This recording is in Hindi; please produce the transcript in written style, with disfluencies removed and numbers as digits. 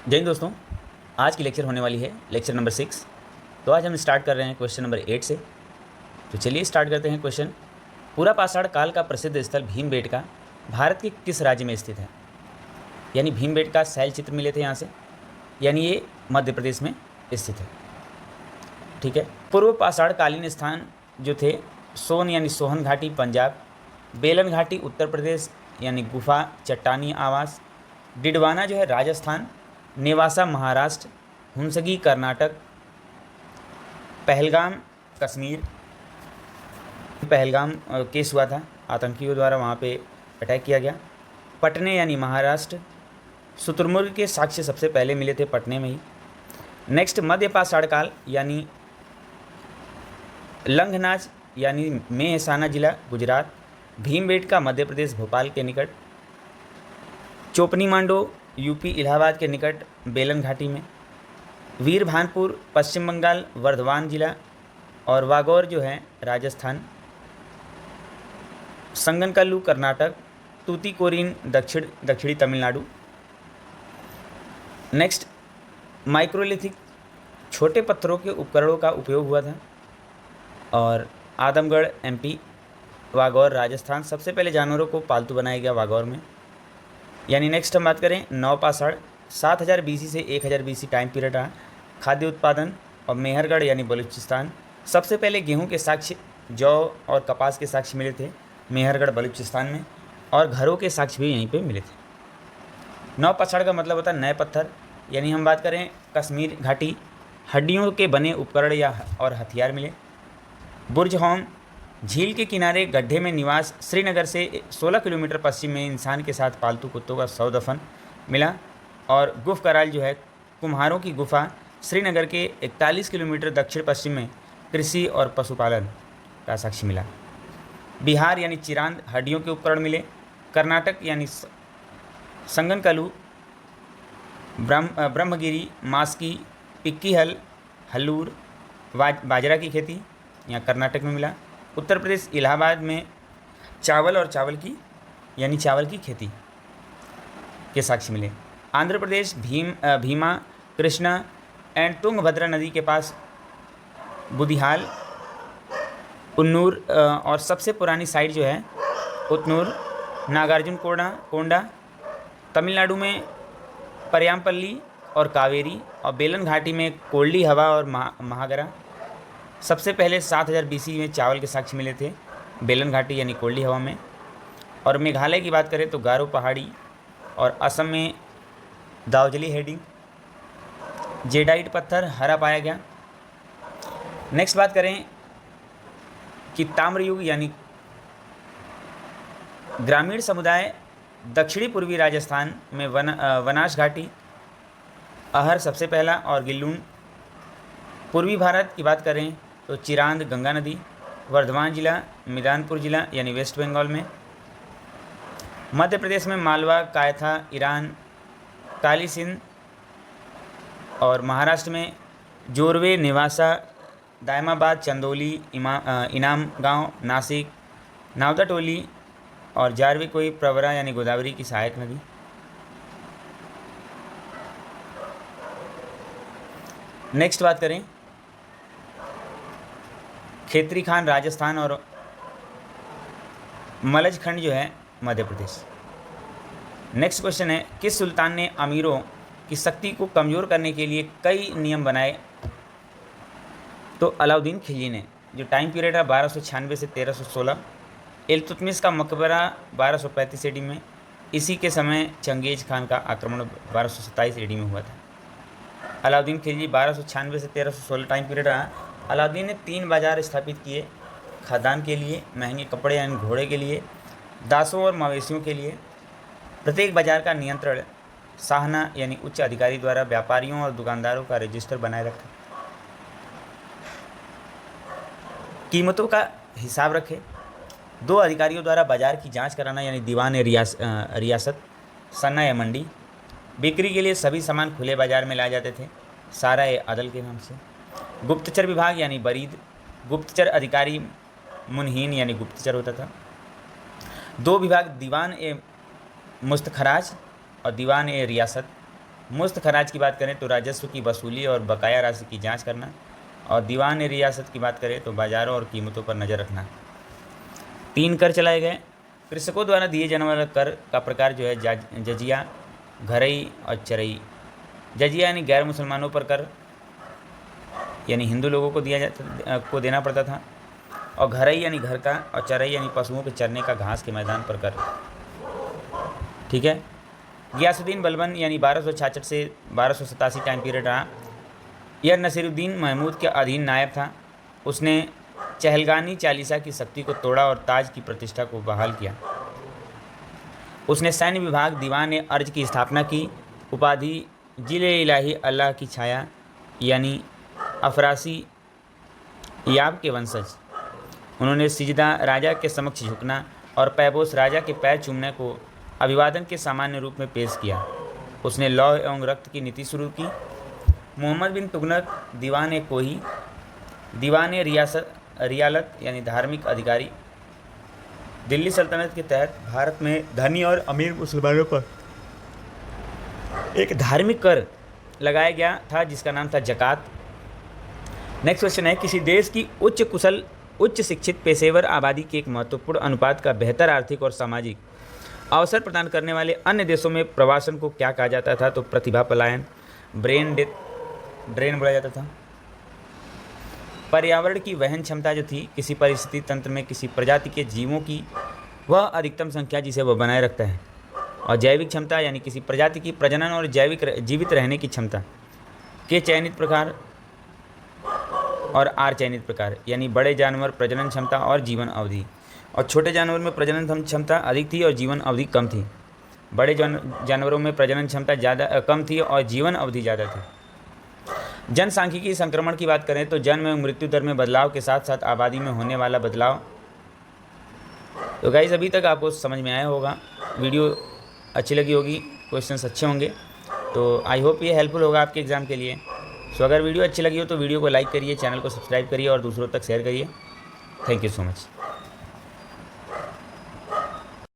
जय हिंद दोस्तों। आज की लेक्चर होने वाली है लेक्चर नंबर 6। तो आज हम स्टार्ट कर रहे हैं क्वेश्चन नंबर 8 से। तो चलिए स्टार्ट करते हैं क्वेश्चन। पूरा पाषाण काल का प्रसिद्ध स्थल भीमबेटका भारत के किस राज्य में स्थित है? यानी भीमबेटका शैल चित्र मिले थे यहाँ से, यानी ये मध्य प्रदेश में स्थित है। ठीक है। पूर्व पाषाण कालीन स्थान जो थे सोन यानी सोहन घाटी पंजाब, बेलन घाटी उत्तर प्रदेश यानी गुफा चट्टानी आवास, डिडवाना जो है राजस्थान, नेवासा महाराष्ट्र, हुंसगी कर्नाटक, पहलगाम कश्मीर। पहलगाम केस हुआ था, आतंकियों द्वारा वहाँ पे अटैक किया गया। पटने यानी महाराष्ट्र, शुतुरमुर्ग के साक्ष्य सबसे पहले मिले थे पटने में ही। नेक्स्ट मध्य पाषाण काल यानी लंघनाच यानी मेहसाना जिला गुजरात, भीमबेटका मध्य प्रदेश भोपाल के निकट, चोपनी मांडो यूपी इलाहाबाद के निकट बेलन घाटी में, वीरभानपुर पश्चिम बंगाल वर्धमान जिला, और वागौर जो है राजस्थान, संगनकल्लू कर्नाटक, तूतीकोरिन दक्षिणी तमिलनाडु। नेक्स्ट माइक्रोलिथिक छोटे पत्थरों के उपकरणों का उपयोग हुआ था, और आदमगढ़ एमपी, वागौर राजस्थान। सबसे पहले जानवरों को पालतू बनाया गया वागौर में। यानी नेक्स्ट हम बात करें नवपाषाण 7000 BC से 1000 BC टाइम पीरियड रहा। खाद्य उत्पादन और मेहरगढ़ यानी बलूचिस्तान। सबसे पहले गेहूं के साक्ष्य, जौ और कपास के साक्ष्य मिले थे मेहरगढ़ बलूचिस्तान में, और घरों के साक्ष्य भी यहीं पे मिले थे। नवपाषाण का मतलब होता है नए पत्थर। यानी हम बात करें कश्मीर घाटी, हड्डियों के बने उपकरण और हथियार मिले। बुर्जहोम झील के किनारे गड्ढे में निवास, श्रीनगर से 16 किलोमीटर पश्चिम में इंसान के साथ पालतू कुत्तों का 100 दफन मिला। और गुफ कराल जो है कुम्हारों की गुफा, श्रीनगर के 41 किलोमीटर दक्षिण पश्चिम में कृषि और पशुपालन का साक्ष्य मिला। बिहार यानी चिरांद हड्डियों के उपकरण मिले। कर्नाटक यानी संगनकल्लू, ब्रह्मगिरी, मास्की, पिक्कीहल, हल्लूर, बाजरा की खेती यहाँ कर्नाटक में मिला। उत्तर प्रदेश इलाहाबाद में चावल और चावल की खेती के साक्ष्य मिले। आंध्र प्रदेश भीमा, कृष्णा एंड तुंगभद्रा नदी के पास बुधियाल, उन्नूर, और सबसे पुरानी साइट जो है उतनूर, नागार्जुन कोंडा। तमिलनाडु में परियामपल्ली और कावेरी, और बेलन घाटी में कोल्डी हवा और महागरा। सबसे पहले 7000 BC में चावल के साक्ष्य मिले थे बेलन घाटी यानी कोल्डी हवा में। और मेघालय की बात करें तो गारो पहाड़ी, और असम में दावजली हेडिंग, जेडाइट पत्थर हरा पाया गया। नेक्स्ट बात करें कि ताम्रयुग यानी ग्रामीण समुदाय, दक्षिणी पूर्वी राजस्थान में वनाश घाटी, अहर सबसे पहला, और गिल्लून। पूर्वी भारत की बात करें तो चिरांद गंगा नदी, वर्धमान जिला, मिदानपुर जिला यानी वेस्ट बंगाल में। मध्य प्रदेश में मालवा, कायथा, ईरान, काली सिंध, और महाराष्ट्र में जोरवे, नेवासा, दायमाबाद, चंदौली, इनाम गांव, नासिक, नावदा टोली, और जारवे कोई प्रवरा यानी गोदावरी की सहायक नदी। नेक्स्ट बात करें खेतरी खान राजस्थान, और मलज खंड जो है मध्य प्रदेश। नेक्स्ट क्वेश्चन है किस सुल्तान ने अमीरों की शक्ति को कमज़ोर करने के लिए कई नियम बनाए? तो अलाउद्दीन खिलजी ने। जो टाइम पीरियड है 1296 से 1316। इल्तुतमिश का मकबरा 1235 AD में। इसी के समय चंगेज खान का आक्रमण 1227 AD में हुआ था। अलाउद्दीन खिलजी 1296 से 1316 टाइम पीरियड रहा। अलाउद्दीन ने 3 बाज़ार स्थापित किए, खादान के लिए, महंगे कपड़े यानी घोड़े के लिए, दासों और मवेशियों के लिए। प्रत्येक बाज़ार का नियंत्रण शाहना यानी उच्च अधिकारी द्वारा व्यापारियों और दुकानदारों का रजिस्टर बनाए रखा। कीमतों का हिसाब रखे। 2 अधिकारियों द्वारा बाज़ार की जांच कराना यानी दीवान रियासत, सन्ना या मंडी। बिक्री के लिए सभी सामान खुले बाज़ार में लाए जाते थे, सारा ए अदल के नाम से। गुप्तचर विभाग यानी बरीद, गुप्तचर अधिकारी मुनहीन यानी गुप्तचर होता था। 2 विभाग, दीवान ए मुस्तखराज और दीवान ए रियासत। मुफ्त खराज की बात करें तो राजस्व की वसूली और बकाया राशि की जांच करना। और दीवान रियासत की बात करें तो बाज़ारों और कीमतों पर नज़र रखना। 3 कर चलाए गए। कृषकों द्वारा दिए जाने वाला कर का प्रकार जो है जजिया, घरई और चरई। जजिया यानी गैर मुसलमानों पर कर, यानी हिंदू लोगों को देना पड़ता था। और घरई यानी घर का, और चरई यानी पशुओं के चरने का घास के मैदान पर कर। ठीक है। गियासुद्दीन बलबन यानी 1266 से 1287 टाइम पीरियड रहा। यह नसीरुद्दीन महमूद के अधीन नायब था। उसने चहलगानी चालीसा की शक्ति को तोड़ा और ताज की प्रतिष्ठा को बहाल किया। उसने सैन्य विभाग दीवान अर्ज की स्थापना की। उपाधि जिले इलाही अल्लाह की छाया यानी अफरासी याब के वंशज। उन्होंने सिजदा राजा के समक्ष झुकना और पैबोस राजा के पैर चूमने को अभिवादन के सामान्य रूप में पेश किया। उसने लौह एवं रक्त की नीति शुरू की। मोहम्मद बिन तुगलक दीवान कोही, दीवान रियालत यानी धार्मिक अधिकारी। दिल्ली सल्तनत के तहत भारत में धनी और अमीर मुसलमानों पर एक धार्मिक कर लगाया गया था जिसका नाम था जकात। नेक्स्ट क्वेश्चन है, किसी देश की उच्च कुशल, उच्च शिक्षित पेशेवर आबादी के एक महत्वपूर्ण अनुपात का बेहतर आर्थिक और सामाजिक अवसर प्रदान करने वाले अन्य देशों में प्रवासन को क्या कहा जाता था? तो प्रतिभा पलायन, ब्रेन ड्रेन बोला जाता था। पर्यावरण की वहन क्षमता जो थी किसी परिस्थिति तंत्र में किसी प्रजाति के जीवों की वह अधिकतम संख्या जिसे वह बनाए रखता है। और जैविक क्षमता यानी किसी प्रजाति की प्रजनन और जीवित रहने की क्षमता के चयनित प्रकार। और आर चयनित प्रकार यानी बड़े जानवर प्रजनन क्षमता और जीवन अवधि। और छोटे जानवर में प्रजनन क्षमता अधिक थी और जीवन अवधि कम थी। बड़े जानवरों में प्रजनन क्षमता कम थी और जीवन अवधि ज़्यादा थी। जनसांख्यिकी संक्रमण की बात करें तो जन्म एवं मृत्यु दर में बदलाव के साथ साथ आबादी में होने वाला बदलाव। तो गाइस अभी तक आपको समझ में आया होगा, वीडियो अच्छी लगी होगी, क्वेश्चंस अच्छे होंगे, तो आई होप ये हेल्पफुल होगा आपके एग्ज़ाम के लिए। सो अगर वीडियो अच्छी लगी हो तो वीडियो को लाइक करिए, चैनल को सब्सक्राइब करिए और दूसरों तक शेयर करिए। Thank you so much.